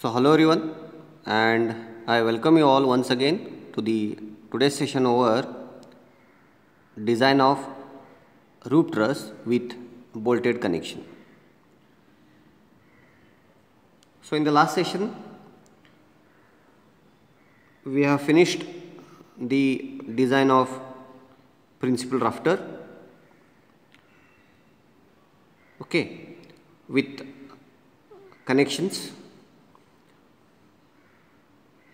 So hello everyone, and I welcome you all once again to the today's session over design of roof truss with bolted connection. So in the last session we have finished the design of principal rafter, okay, with connections.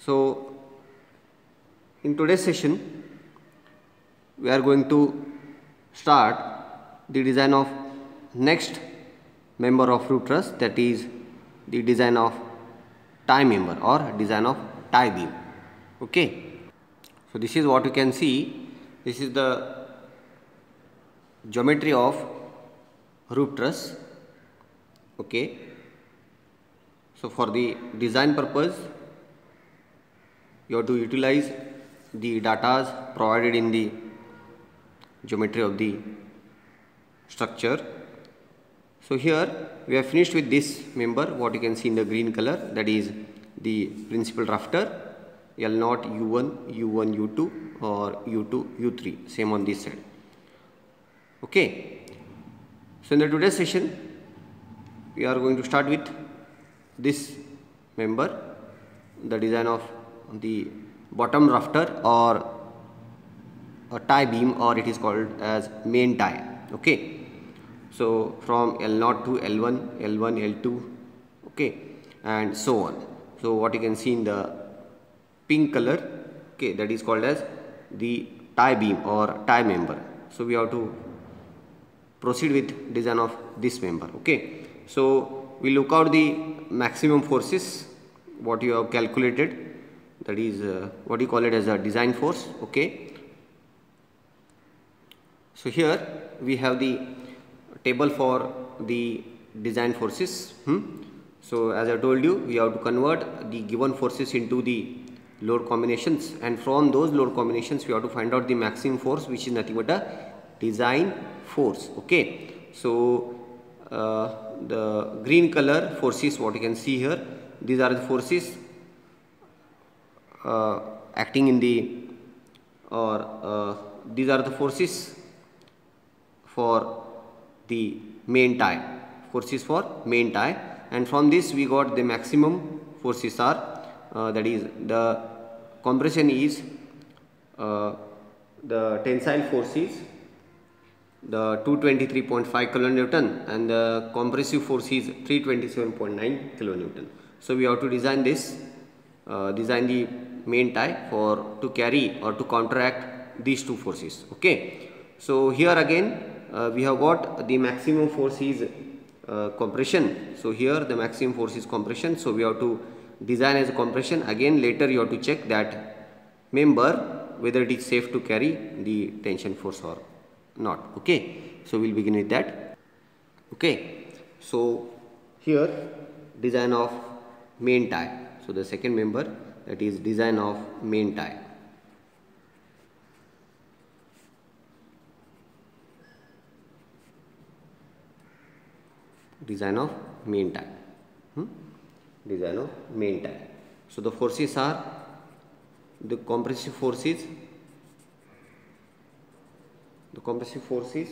So in today's session we are going to start the design of next member of roof truss, that is the design of tie member or design of tie beam. Okay, so this is what you can see. This is the geometry of roof truss. Okay, so for the design purpose you have to utilize the data provided in the geometry of the structure. So here we have finished with this member, what you can see in the green color, that is the principal rafter L0, U1, U1, U2 or U2, U3, same on this side. Okay, so in the today's session we are going to start with this member, the design of the bottom rafter or a tie beam, or it is called as main tie. Okay, so from L0 to L1, L1, L2, okay, and so on. So what you can see in the pink color, okay, that is called as the tie beam or tie member. So we have to proceed with design of this member. Okay, so we look out the maximum forces what you have calculated, that is what you call it as a design force. Okay, so here we have the table for the design forces. So as I told you, we have to convert the given forces into the load combinations, and from those load combinations we have to find out the maximum force, which is nothing but a design force. Okay, so the green color forces, what you can see here, these are the forces acting in the, or these are the forces for the main tie, forces for main tie, and from this we got the maximum forces are that is the compression is the tensile force is the 223.5 kilonewton and the compressive force is 327.9 kilonewton. So we have to design this, design the main tie for to carry or to counteract these two forces. Okay, so here again we have got the maximum force is compression. So here the maximum force is compression, so we have to design as a compression. Again later you have to check that member whether it is safe to carry the tension force or not. Okay, so we'll begin with that. Okay, so here design of main tie. So the second member, that is design of main tie. Design of main tie. Design of main tie. So the forces are the compressive forces. The compressive force is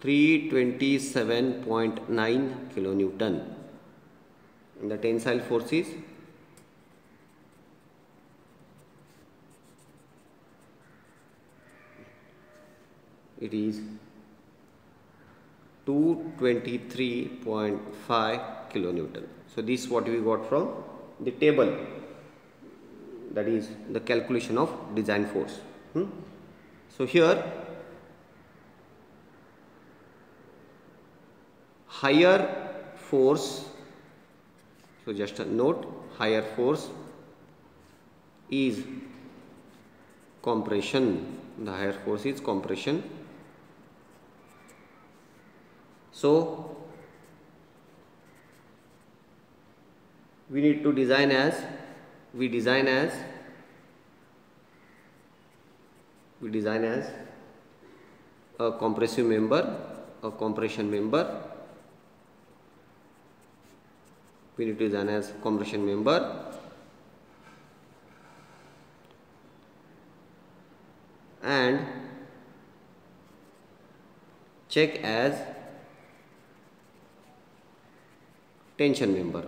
327.9 kilonewton, and the tensile force is it is 223.5 kilonewton. So this is what we got from the table, that is the calculation of design force. So here higher force, so just a note, higher force is compression, the higher force is compression. So we need to design as a compressive member, a compression member, we need to design as compression member. And check as tension member.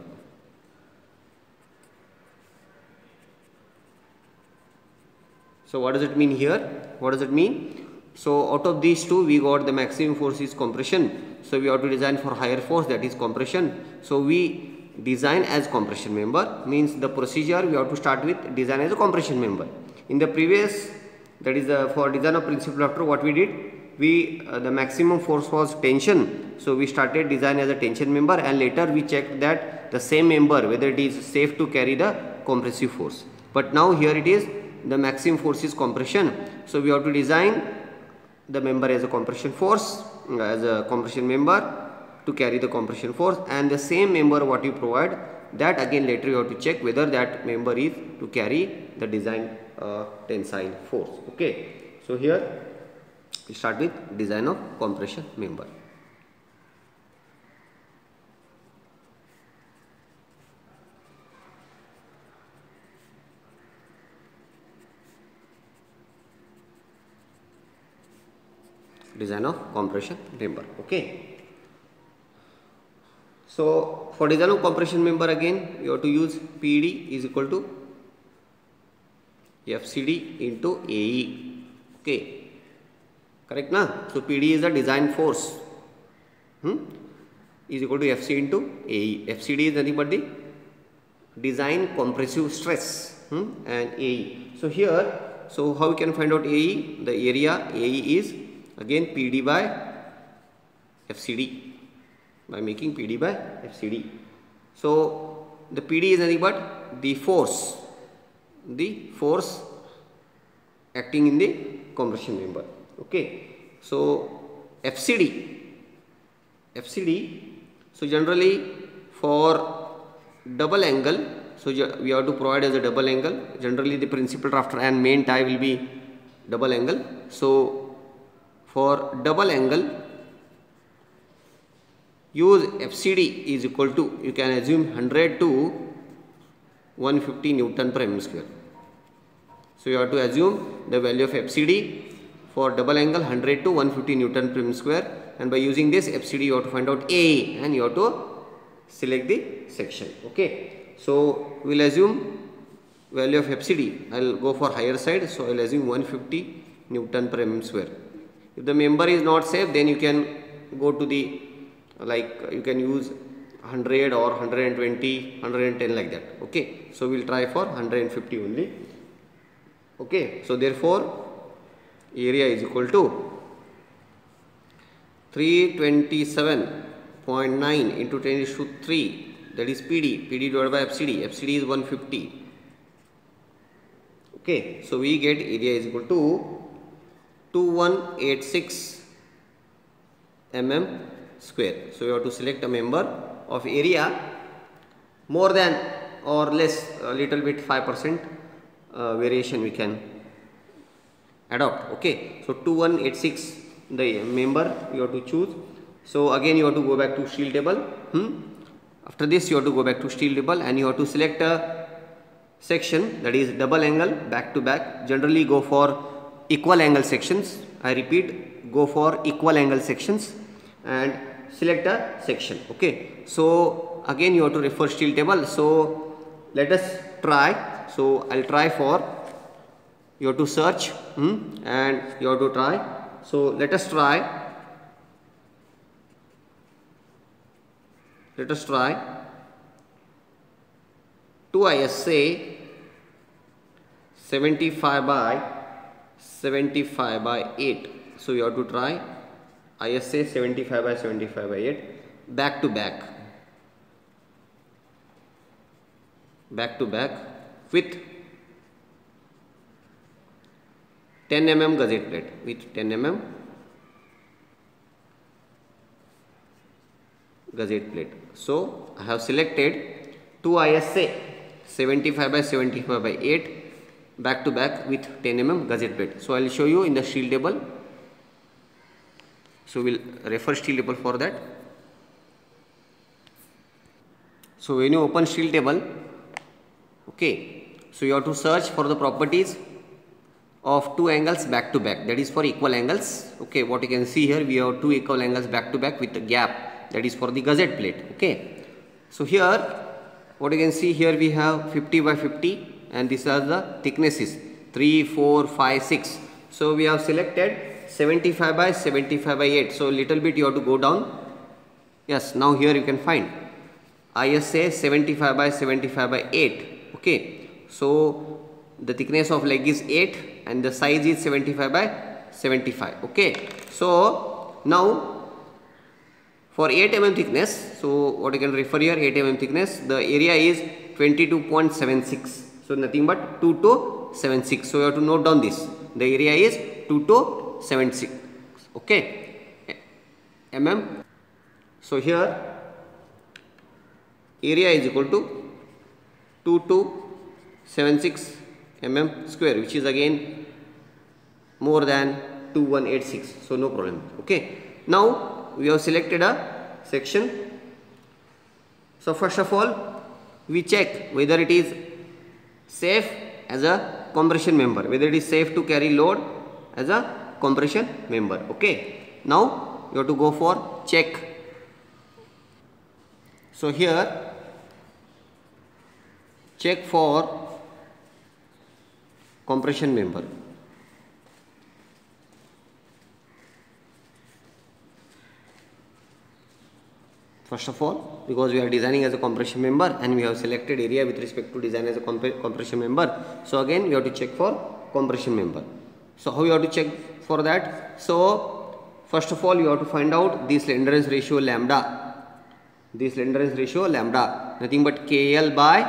So what does it mean here? What does it mean? So out of these two, we got the maximum force is compression. So we have to design for higher force, that is compression. So we design as compression member, means the procedure we have to start with design as a compression member. In the previous, that is for design of principal rafter, what we did? We the maximum force was tension. So we started design as a tension member, and later we checked that the same member whether it is safe to carry the compressive force. But now here it is the maximum force is compression. So we have to design the member as a compression force, as a compression member to carry the compression force, and the same member what you provide, that again later you have to check whether that member is to carry the design tensile force. Okay, so here we start with design of compression member. Design of compression member. Okay, so for design of compression member, again you have to use PD is equal to FCD into AE. Okay, correct na? So PD is the design force, is equal to FC into AE. FCD is nothing but the design compressive stress, and AE. So here, so how we can find out AE? The area AE is again PD by FCD, by making PD by FCD. So the PD is nothing but the force acting in the compression member. Okay, so FCD, so generally for double angle, so we have to provide as a double angle. Generally the principal rafter and main tie will be double angle. So for double angle, use FCD is equal to, you can assume 100 to 150 Newton per mm square. So you have to assume the value of FCD for double angle 100 to 150 Newton per mm square, and by using this FCD you have to find out A, and you have to select the section. Okay, so we will assume value of FCD, I will go for higher side, so I will assume 150 Newton per mm square. If the member is not safe, then you can go to the, like you can use 100 or 120, 110 like that. Okay, so we will try for 150 only. Okay, so therefore area is equal to 327.9 into 10⁻³ that is PD divided by FCD. FCD is 150. Okay, so we get area is equal to 2186 mm square. So you have to select a member of area more than or less, a little bit 5% variation we can adopt. Okay, so 2186 the member you have to choose. So again you have to go back to steel table. After this you have to go back to steel table, and you have to select a section that is double angle back to back. Generally go for equal angle sections. I repeat, go for equal angle sections and select a section. Okay, so again you have to refer steel table. So let us try. So I'll try for, you have to search and you have to try. So let us try 2 ISA 75 by 8. So you have to try ISA 75 by 8 back to back with 10 mm gusset plate, with 10 mm gusset plate. So I have selected 2 ISA 75 by 8 back to back with 10 mm gusset plate. So I will show you in the steel table. So we will refer steel table for that. So when you open steel table, okay, so you have to search for the properties of two angles back to back, that is for equal angles. Okay, what you can see here, we have two equal angles back to back with a gap, that is for the gusset plate. Okay, so here what you can see here, we have 50 by 50 and these are the thicknesses 3, 4, 5, 6. So we have selected 75 by 75 by 8. So little bit you have to go down. Yes, now here you can find ISA 75 by 75 by 8. Okay, so the thickness of leg is 8 and the size is 75 by 75. Okay, so now for 8 mm thickness, so what you can refer here, 8 mm thickness, the area is 22.76. so nothing but 2276. So you have to note down this, the area is 2276. Okay, mm. So here area is equal to 2276 mm square, which is again more than 2186. So no problem. Okay, now we have selected a section. So first of all we check whether it is safe as a compression member, whether it is safe to carry load as a compression member. Okay, now you have to go for check. So here check for compression member. First of all, because we are designing as a compression member and we have selected area with respect to design as a compression member, so again we have to check for compression member. So how you have to check for that? So first of all you have to find out the slenderness ratio lambda. The slenderness ratio lambda, nothing but KL by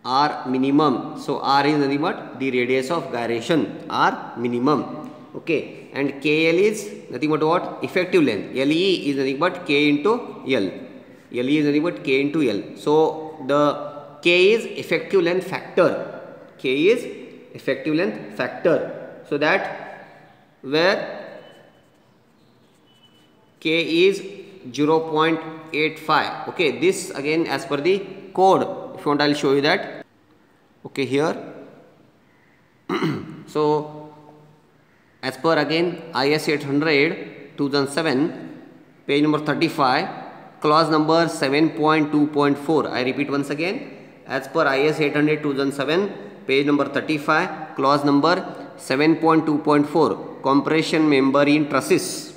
R minimum. So R is nothing but the radius of gyration, R minimum. Okay, and KL is nothing but what? Effective length. LE is nothing but K into L. LE is nothing but K into L. So the K is effective length factor. K is effective length factor. So that where K is 0.85. Okay, this again as per the code. If you want, I will show you that. Okay, here. So as per again IS 800 2007, page number 35, clause number 7.2.4. I repeat once again. As per IS 800 2007, page number 35, clause number 7.2.4, compression member in trusses.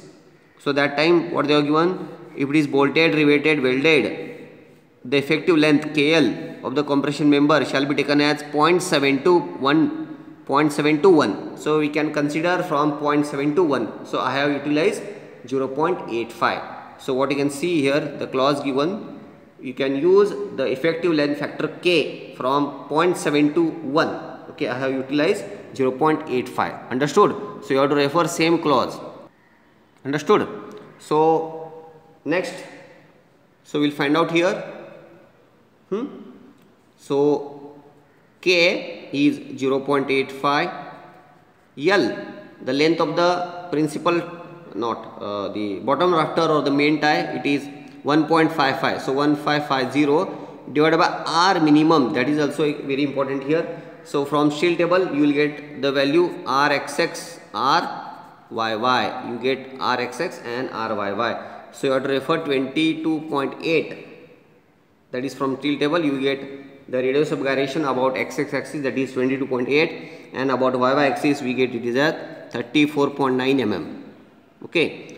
So that time what they have given, if it is bolted, riveted, welded, the effective length KL of the compression member shall be taken as 0.721. So we can consider from 0.721. So I have utilized 0.85. So what you can see here, the clause given, you can use the effective length factor K from 0.721. Okay, I have utilized 0.85. Understood? So you have to refer same clause. Understood? So next, so we'll find out here. So K is 0.85. L, the length of the principal knot, the bottom rafter or the main tie, it is 1.55. So 1550 divided by R minimum, that is also very important here. So from steel table you will get the value RXX, RYY. You get RXX and RYY. So you have to refer 22.8. That is from steel table you get the radius of gyration about XX axis, that is 22.8, and about YY axis we get it is at 34.9 mm. Okay,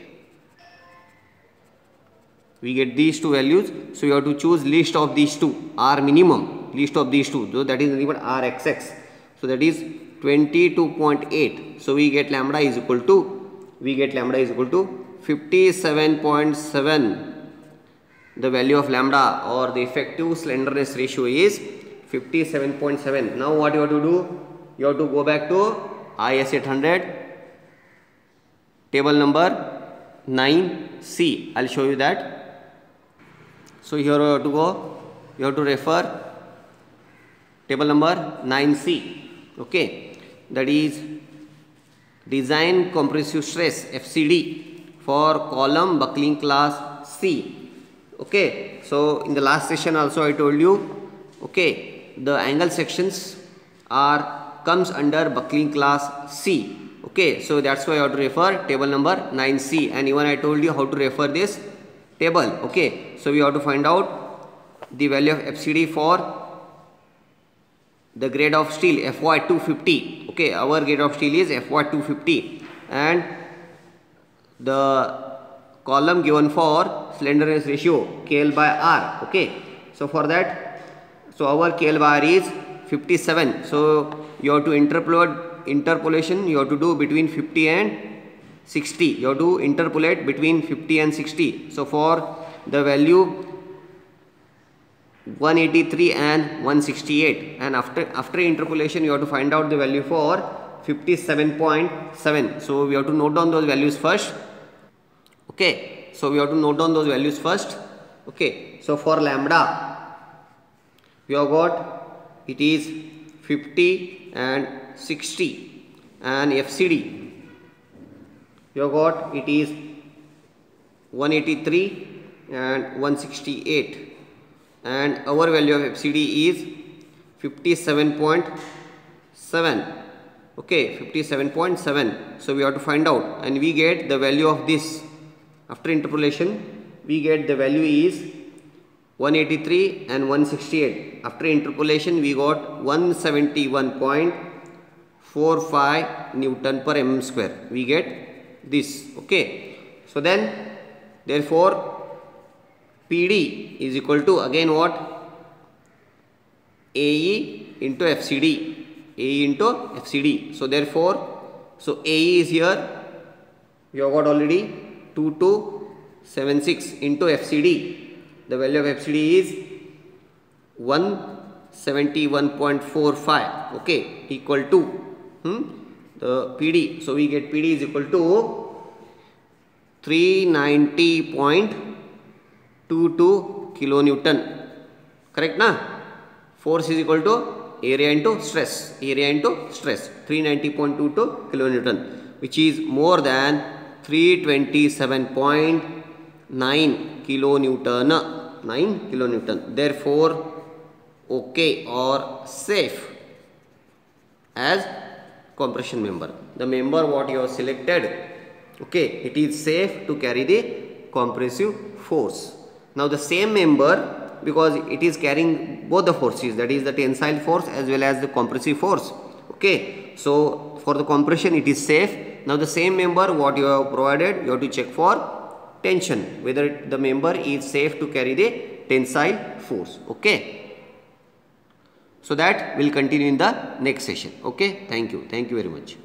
we get these two values. So you have to choose least of these two, R minimum, least of these two. So that is nothing but RXX. So that is 22.8. So we get lambda is equal to 57.7. The value of lambda or the effective slenderness ratio is 57.7. Now what you have to do? You have to go back to IS 800 table number 9C. I will show you that. So here you have to go. You have to refer table number 9C. Okay, that is design compressive stress FCD for column buckling class C. Okay, so in the last session also I told you, okay, the angle sections comes under buckling class C. Okay, so that's why you have to refer table number 9C, and even I told you how to refer this table. Okay, so we have to find out the value of FCD for the grade of steel FY 250. Okay, our grade of steel is FY 250, and the column given for slenderness ratio KL by R. Okay, so for that, so our KL by R is 57. So you have to interpolation you have to do between 50 and 60. You have to interpolate between 50 and 60. So for the value 183 and 168, and after interpolation you have to find out the value for 57.7. so we have to note down those values first. Okay, so we have to note down those values first. Okay, so for lambda we have got it is 50 and 60, and FCD we have got it is 183 and 168, and our value of FCD is 57.7. okay, 57.7. so we have to find out, and we get the value of this after interpolation. We get the value is 183 and 168. After interpolation we got 171.45 Newton per mm square. We get this. Okay, so then therefore PD is equal to again what? AE into FCD. AE into FCD. So therefore, so AE is here. We have got already 2276 into FCD. The value of FCD is 171.45. Okay, equal to the PD. So we get PD is equal to 390.22 kilonewton. Correct na? Force is equal to area into stress. Area into stress. 390.22 kilonewton, which is more than 327.9 kilonewton. 9 kilonewton. Therefore, okay or safe as compression member. The member what you have selected, okay, it is safe to carry the compressive force. Now the same member, because it is carrying both the forces, that is the tensile force as well as the compressive force. Okay, so for the compression it is safe. Now the same member what you have provided, you have to check for tension, whether the member is safe to carry the tensile force. Okay, so that will continue in the next session. Okay, thank you very much.